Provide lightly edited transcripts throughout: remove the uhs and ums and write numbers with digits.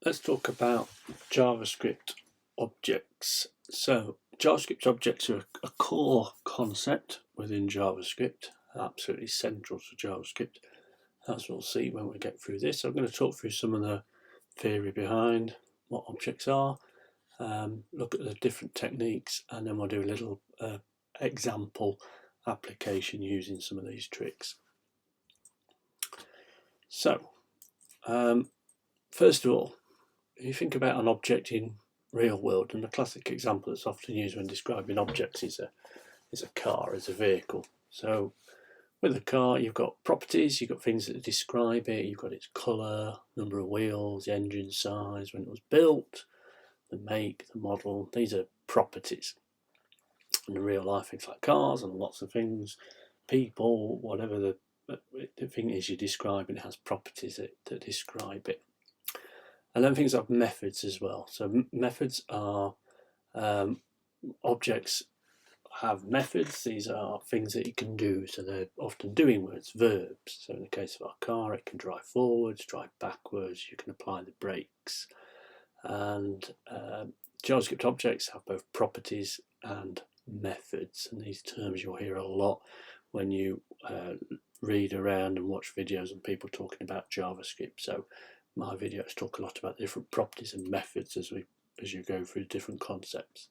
let's talk about JavaScript objects. So JavaScript objects are a core concept within JavaScript, absolutely central to JavaScript, as we'll see when we get through this. I'm going to talk through some of the theory behind what objects are, look at the different techniques, and then we'll do a little example application using some of these tricks. So first of all, if you think about an object in real world, and the classic example that's often used when describing objects is a car, as a vehicle. So with a car, you've got properties, you've got things that describe it, you've got its colour, number of wheels, the engine size, when it was built, the make, the model. These are properties. And in real life, things like cars and lots of things, people, whatever the thing is you're describing, it has properties that describe it. And then things like methods as well. So methods are objects have methods. These are things that you can do. So they're often doing words, verbs. So in the case of our car, it can drive forwards, drive backwards. You can apply the brakes. And JavaScript objects have both properties and methods. And these terms you'll hear a lot when you read around and watch videos and people talking about JavaScript. So my videos talk a lot about different properties and methods as you go through different concepts.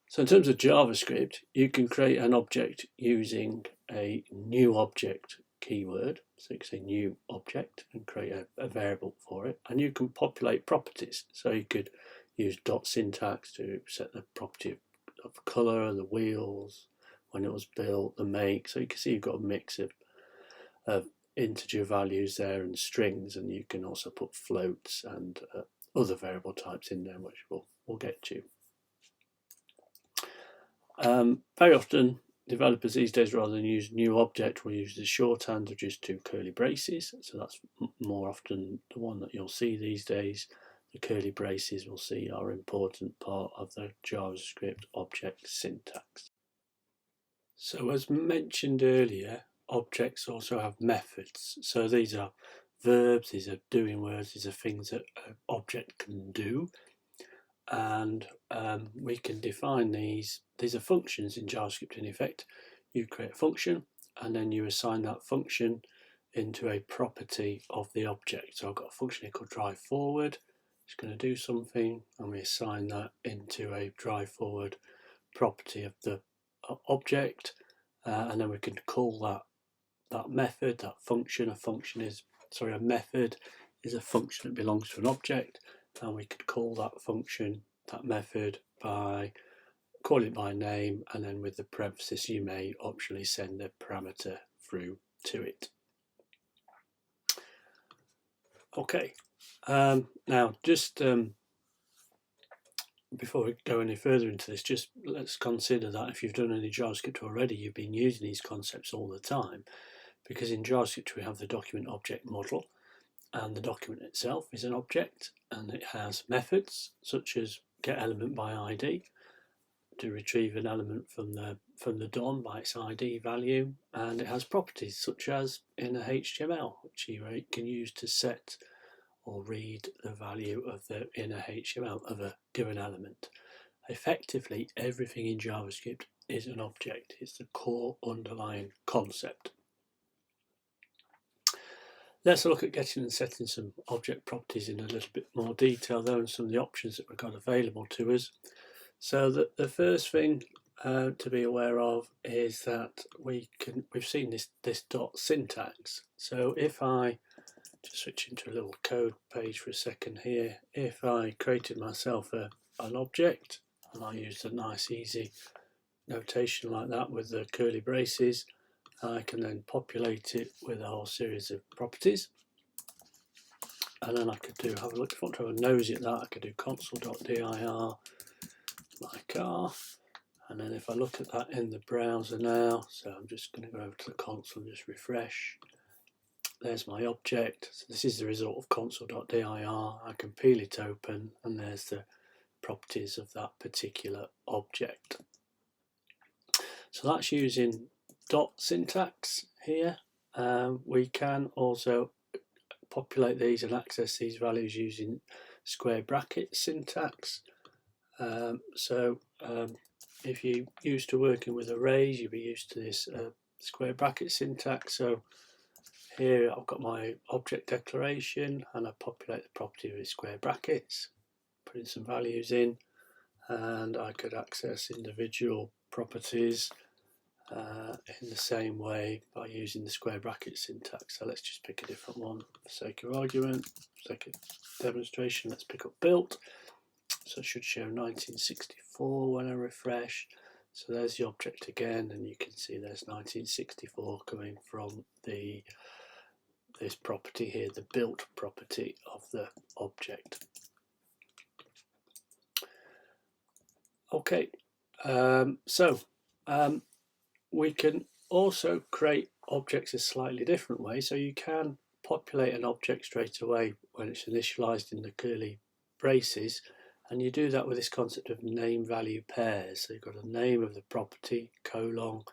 So in terms of JavaScript, you can create an object using a new object keyword. So you can say new object and create a variable for it, and you can populate properties. So you could use dot syntax to set the property of colour, the wheels, when it was built, the make. So you can see you've got a mix of integer values there and strings, and you can also put floats and other variable types in there, which we'll get to. Very often developers these days, rather than use new object, will use the shorthand of just two curly braces. So that's more often the one that you'll see these days. The curly braces we'll see are an important part of the JavaScript object syntax. So as mentioned earlier, objects also have methods. So these are verbs, these are doing words, these are things that an object can do. And we can define these are functions in JavaScript. In effect, you create a function and then you assign that function into a property of the object. So I've got a function here called drive forward. It's going to do something, and we assign that into a drive forward property of the object, and then we can call that method, that function. A method is a function that belongs to an object, and we could call that function, that method, call it by name, and then with the parenthesis you may optionally send a parameter through to it. Okay, now just before we go any further into this, just let's consider that if you've done any JavaScript already, you've been using these concepts all the time, because in JavaScript we have the document object model, and the document itself is an object, and it has methods such as getElementById to retrieve an element from the DOM by its ID value, and it has properties such as inner HTML, which you can use to set or read the value of the inner HTML of a given element. Effectively, everything in JavaScript is an object. It's the core underlying concept. Let's look at getting and setting some object properties in a little bit more detail though, and some of the options that we've got available to us. So the first thing to be aware of is that we've seen this dot syntax. So if I just switch into a little code page for a second here, if I created myself an object, and I used a nice easy notation like that with the curly braces, I can then populate it with a whole series of properties, and then I could have a look. If I want to have a nosy at that, I could do console.dir my car, and then if I look at that in the browser now, so I'm just going to go over to the console and just refresh. There's my object. So this is the result of console.dir. I can peel it open, and there's the properties of that particular object. So that's using dot syntax here. We can also populate these and access these values using square bracket syntax. If you're used to working with arrays, you'll be used to this square bracket syntax. So here I've got my object declaration and I populate the property with square brackets, putting some values in, and I could access individual properties in the same way by using the square bracket syntax. So let's just pick a different one for the sake of argument, for the sake of demonstration. Let's pick up built. So it should show 1964 when I refresh. So there's the object again, and you can see there's 1964 coming from this property here, the built property of the object. Okay, we can also create objects a slightly different way. So you can populate an object straight away when it's initialized in the curly braces, and you do that with this concept of name value pairs. So you've got a name of the property, colon,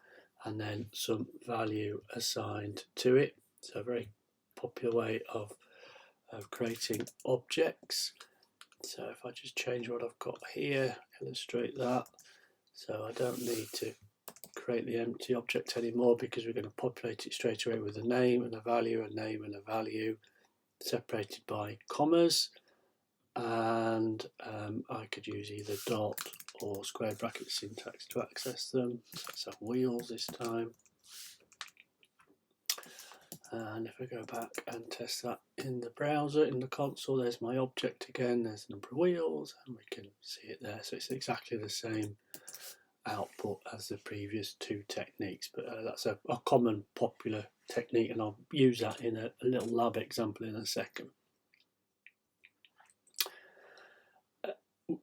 and then some value assigned to it. So a very popular way of creating objects. So if I just change what I've got here, illustrate that. So I don't need to create the empty object anymore because we're going to populate it straight away with a name and a value, a name and a value, separated by commas. And I could use either dot or square bracket syntax to access them. So let's have wheels this time. And if I go back and test that in the browser, in the console, there's my object again, there's the number of wheels, and we can see it there. So it's exactly the same output as the previous two techniques, but that's a common popular technique, and I'll use that in a little lab example in a second.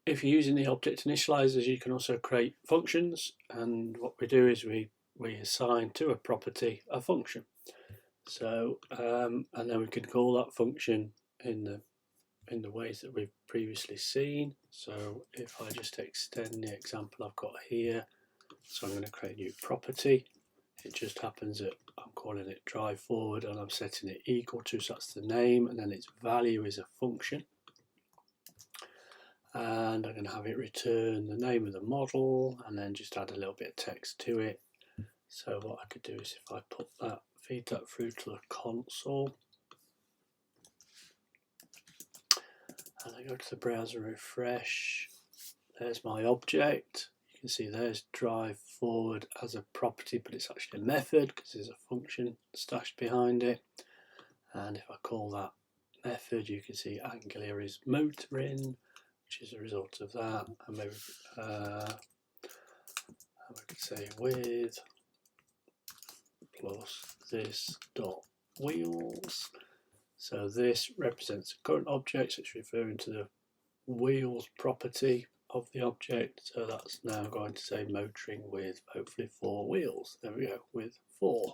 If you're using the object initializers, you can also create functions, and what we do is we assign to a property a function. So and then we can call that function in the ways that we've previously seen. So if I just extend the example I've got here, so I'm going to create a new property. It just happens that I'm calling it drive forward and I'm setting it equal to, so that's the name, and then its value is a function. And I'm going to have it return the name of the model and then just add a little bit of text to it. So what I could do is if I put that, feed that through to the console, and I go to the browser and refresh, there's my object. You can see there's drive forward as a property, but it's actually a method because there's a function stashed behind it. And if I call that method, you can see Angular is motoring, which is a result of that. And maybe I could say with plus this dot wheels. So this represents a current object, so it's referring to the wheels property of the object. So that's now going to say motoring with hopefully 4 wheels. There we go, with 4.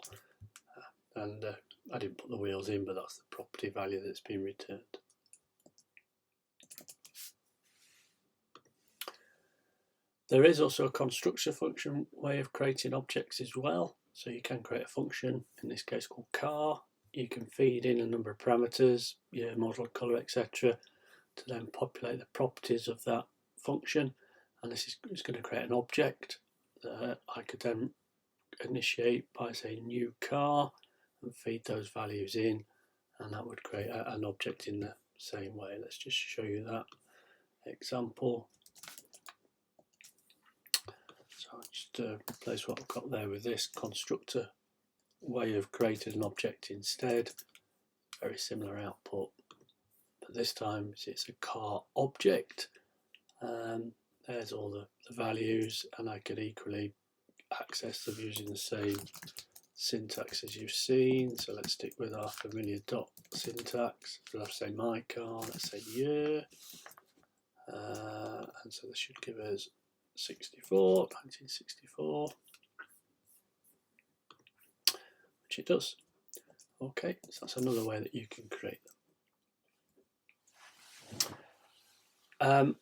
And I didn't put the wheels in, but that's the property value that's been returned. There is also a constructor function way of creating objects as well. So you can create a function, in this case called car. You can feed in a number of parameters, your model, color, etc., to then populate the properties of that function. And this is going to create an object that I could then initiate by saying new car and feed those values in, and that would create an object in the same way. Let's just show you that example. So I'll just replace what I've got there with this constructor way of creating an object instead. Very similar output, but this time it's a car object. There's all the values, and I could equally access them using the same syntax as you've seen. So let's stick with our familiar dot syntax. So let's say my car, let's say year, and so this should give us 1964, which it does. Okay, so that's another way that you can create them.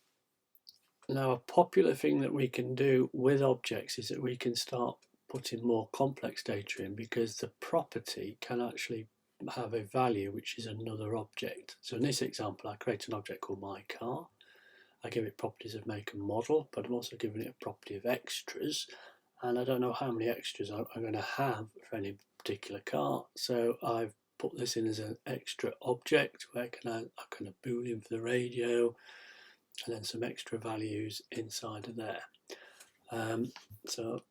Now, a popular thing that we can do with objects is that we can start putting more complex data in, because the property can actually have a value which is another object. So in this example, I create an object called my car. I give it properties of make and model, but I'm also giving it a property of extras, and I don't know how many extras I'm going to have for any particular car. So I've put this in as an extra object where I can have boolean for the radio, and then some extra values inside of there. So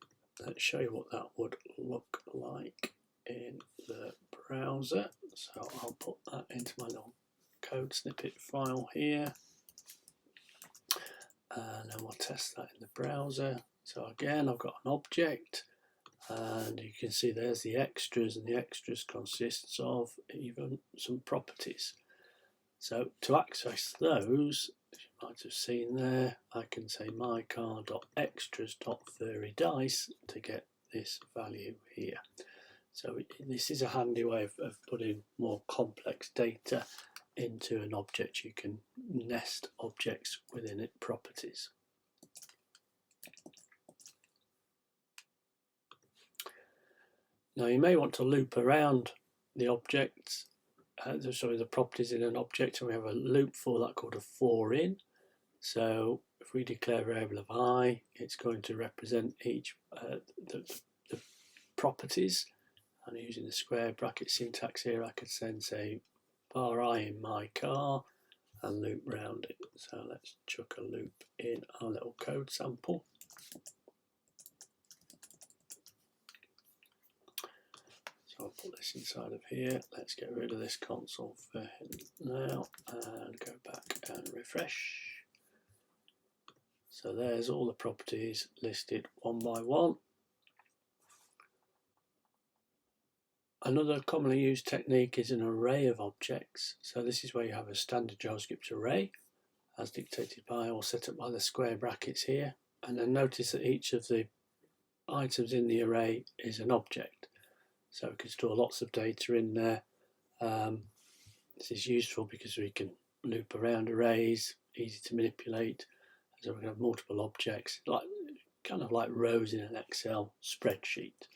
let's show you what that would look like in the browser. So I'll put that into my little code snippet file here, and then we'll test that in the browser. So again, I've got an object, and you can see there's the extras, and the extras consists of even some properties. So to access those, as you might have seen there, I can say mycar.extras.furrydice to get this value here. So this is a handy way of putting more complex data into an object. You can nest objects within it properties. Now you may want to loop around the objects, the properties in an object, and we have a loop for that called a forIn. So if we declare a variable of I, it's going to represent each the properties. And using the square bracket syntax here, I could then say bar I in my car and loop round it. So let's chuck a loop in our little code sample. So I'll put this inside of here. Let's get rid of this console for now and go back and refresh. So there's all the properties listed one by one. Another commonly used technique is an array of objects. So this is where you have a standard JavaScript array as dictated by or set up by the square brackets here. And then notice that each of the items in the array is an object. So we can store lots of data in there. This is useful because we can loop around arrays, easy to manipulate. So we can have multiple objects, kind of like rows in an Excel spreadsheet.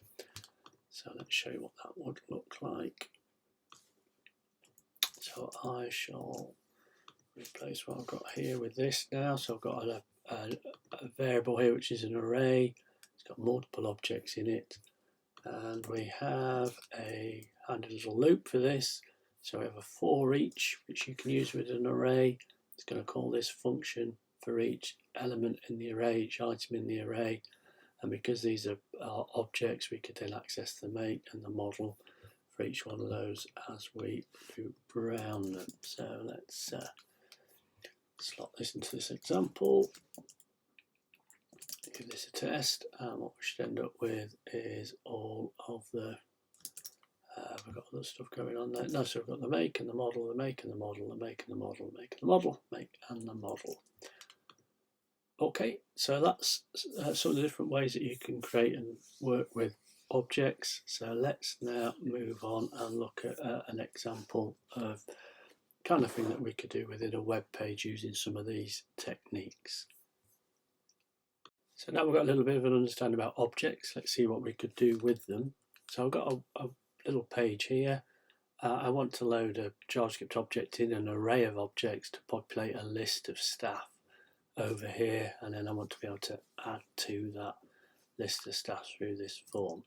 So let's show you what that would look like. So I shall replace what I've got here with this now. So I've got a variable here which is an array. It's got multiple objects in it, and we have a handy little loop for this. So we have a forEach which you can use with an array. It's going to call this function for each element in the array, each item in the array. And because these are objects, we could then access the make and the model for each one of those as we loop around them. So let's slot this into this example, give this a test, and what we should end up with is all of the we've got other stuff going on there. No, so we've got the make and the model, the make and the model, the make and the model, the make and the model, make and the model. Okay, so that's some of the different ways that you can create and work with objects. So let's now move on and look at an example of kind of thing that we could do within a web page using some of these techniques. So now we've got a little bit of an understanding about objects. Let's see what we could do with them. So I've got a little page here. I want to load a JavaScript object in an array of objects to populate a list of staff over here, and then I want to be able to add to that list of staff through this form.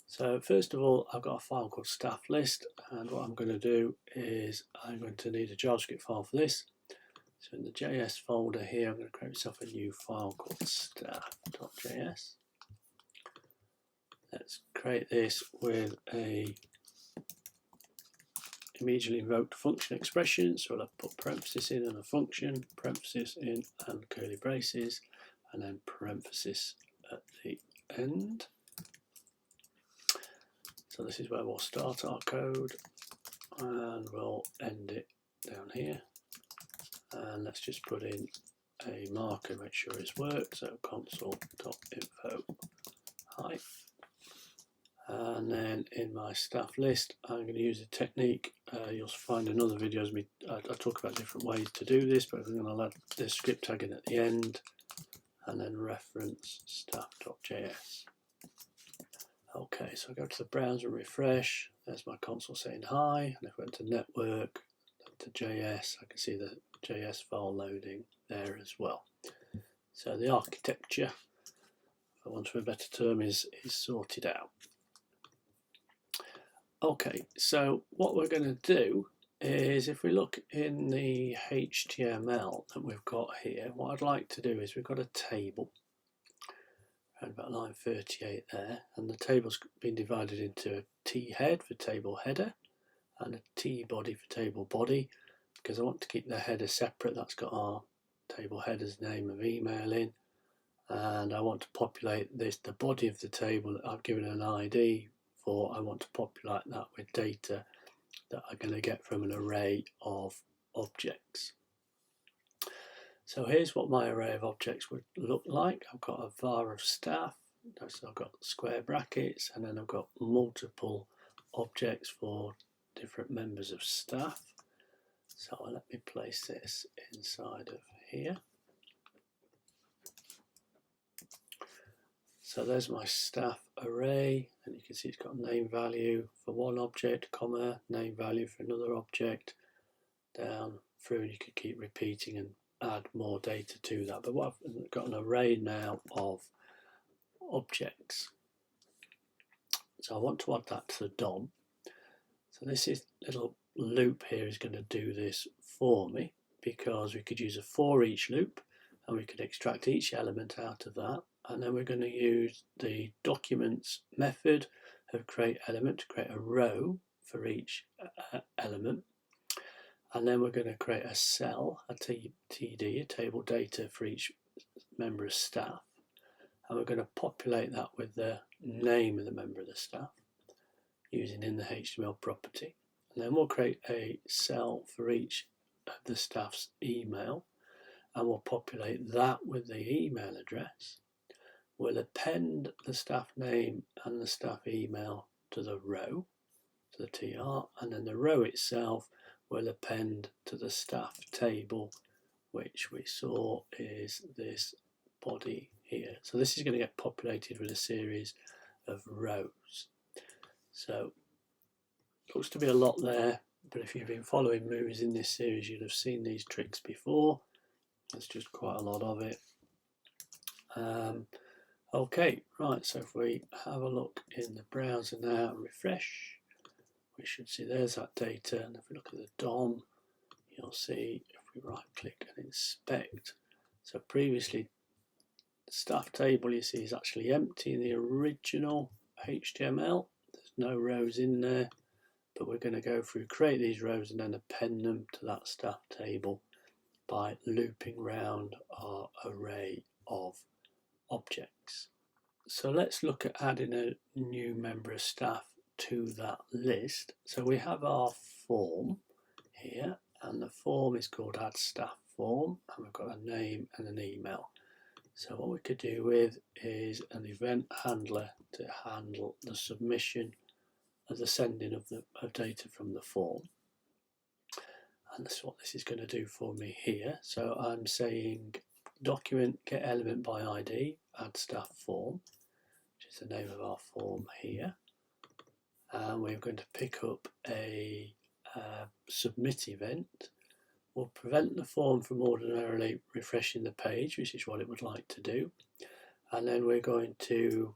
So first of all, I've got a file called staff list, and what I'm going to do is I'm going to need a JavaScript file for this. So in the JS folder here, I'm going to create myself a new file called staff.js. Let's create this with a immediately invoked function expression. So I'll put parenthesis in and a function, parenthesis in and curly braces, and then parenthesis at the end. So this is where we'll start our code, and we'll end it down here. And let's just put in a marker, make sure it's worked. So console.info hi. And then in my staff list, I'm going to use a technique. You'll find in other videos I talk about different ways to do this, but I'm going to add this script tag in at the end and then reference staff.js. Okay, so I go to the browser and refresh. there's my console saying hi, and if I went to network, to JS, I can see the JS file loading there as well. So the architecture, for want of a better term, is sorted out. Okay, so what we're going to do is, if we look in the HTML that we've got here, what I'd like to do is, we've got a table around about line 38 there, and the table's been divided into a T head for table header and a T body for table body, because I want to keep the header separate. That's got our table header's name of email in, and I want to populate this, the body of the table that I've given an ID for. I want to populate that with data that I'm going to get from an array of objects. So here's what my array of objects would look like. I've got a var of staff, so I've got square brackets, and then I've got multiple objects for different members of staff. So let me place this inside of here. So there's my staff array, and you can see it's got name value for one object, comma, name value for another object, down through, and you could keep repeating and add more data to that. But what I've got an array now of objects. So I want to add that to the DOM. So this little loop here is going to do this for me, because we could use a forEach loop and we could extract each element out of that, and then we're going to use the documents method of create element to create a row for each element, and then we're going to create a cell, a TD, a table data for each member of staff, and we're going to populate that with the name of the member of the staff using in the HTML property. And then we'll create a cell for each of the staff's email, and we'll populate that with the email address. We'll append the staff name and the staff email to the row, to the TR, and then the row itself will append to the staff table, which we saw is this body here. So this is going to get populated with a series of rows. So looks to be a lot there, but if you've been following movies in this series, you'd have seen these tricks before. There's just quite a lot of it. Okay, right, so if we have a look in the browser now and refresh, we should see there's that data, and if we look at the DOM, you'll see if we right click and inspect. So previously the staff table, you see, is actually empty in the original HTML. There's no rows in there, but we're going to go through, create these rows and then append them to that staff table by looping round our array of objects. So let's look at adding a new member of staff to that list. So we have our form here, and the form is called add staff form, and we've got a name and an email. So what we could do with is an event handler to handle the submission of the sending of data from the form. And that's what this is going to do for me here. So I'm saying document get element by ID, add staff form, which is the name of our form here. And we're going to pick up a submit event. We'll prevent the form from ordinarily refreshing the page, which is what it would like to do. And then we're going to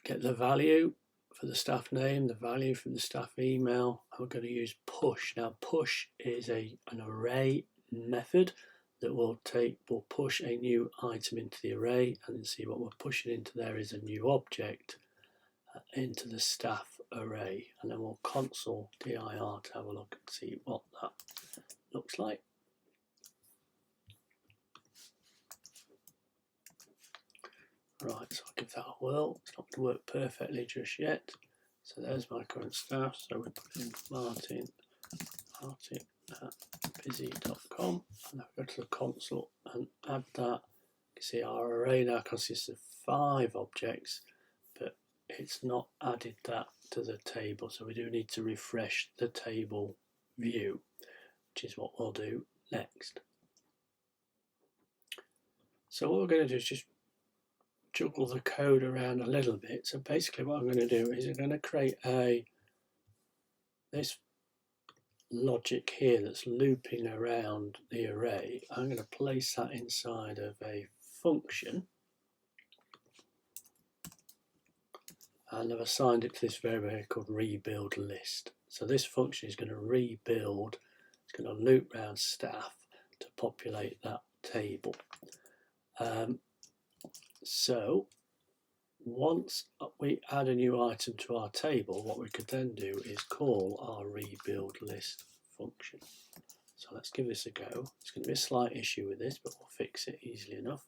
get the value for the staff name, the value from the staff email, and we're going to use push. Now push is an array method that will push a new item into the array, and see what we're pushing into there is a new object into the staff array, and then we'll console dir to have a look and see what that looks like. Right, so I'll give that a whirl. It's not going to work perfectly just yet. So there's my current staff. So we put in Martin at busy.com, and I'll go to the console and add that. You can see our array now consists of 5 objects, but it's not added that to the table. So we do need to refresh the table view, which is what we'll do next. So what we're going to do is just juggle the code around a little bit. So basically what I'm going to do is I'm going to create this logic here that's looping around the array. I'm going to place that inside of a function, and I've assigned it to this variable called rebuild list. So this function is going to rebuild, it's going to loop around staff to populate that table. So once we add a new item to our table, what we could then do is call our rebuild list function. So let's give this a go. It's going to be a slight issue with this, but we'll fix it easily enough.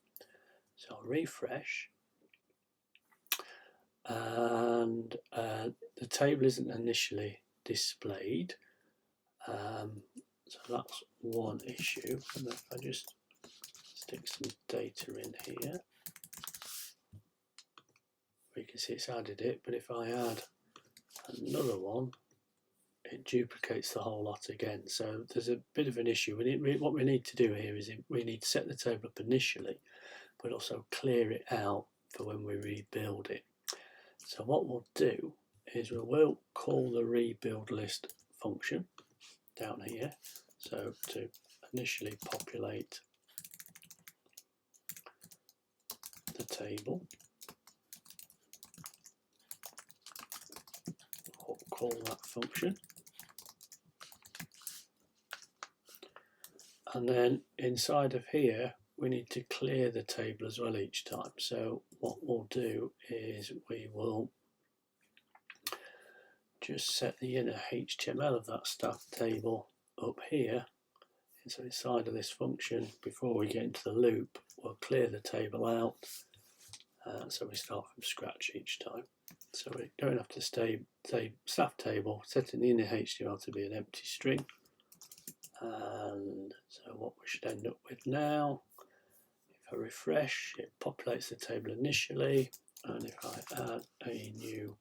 So I'll refresh, and the table isn't initially displayed. So that's one issue. And if I just stick some data in here, you can see it's added it, but if I add another one, it duplicates the whole lot again. So there's a bit of an issue. What we need to do here is we need to set the table up initially, but also clear it out for when we rebuild it. So what we'll do is we will call the rebuild list function down here. So to initially populate the table, we'll call that function. And then inside of here, we need to clear the table as well each time. So what we'll do is we will just set the inner HTML of that staff table up here. And so inside of this function, before we get into the loop, we'll clear the table out. So we start from scratch each time. So we're going after the staff table, setting the inner HTML to be an empty string. And so what we should end up with now, if I refresh, it populates the table initially, and if I add a new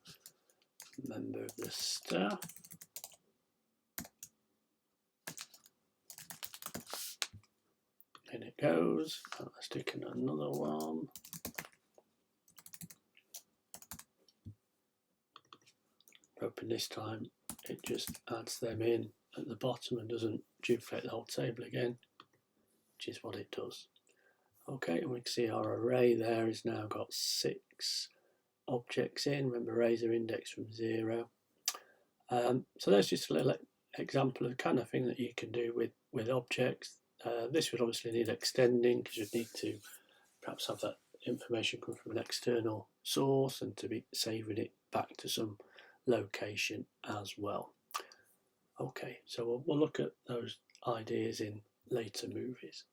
member of the staff, in it goes. And let's stick in another one. Open this time, it just adds them in at the bottom and doesn't duplicate the whole table again, which is what it does. Okay, and we can see our array there has now got 6 objects in. Remember, arrays are indexed from 0. So that's just a little example of the kind of thing that you can do with objects. This would obviously need extending, because you'd need to perhaps have that information come from an external source and to be saving it back to some location as well. Okay, so we'll look at those ideas in later movies.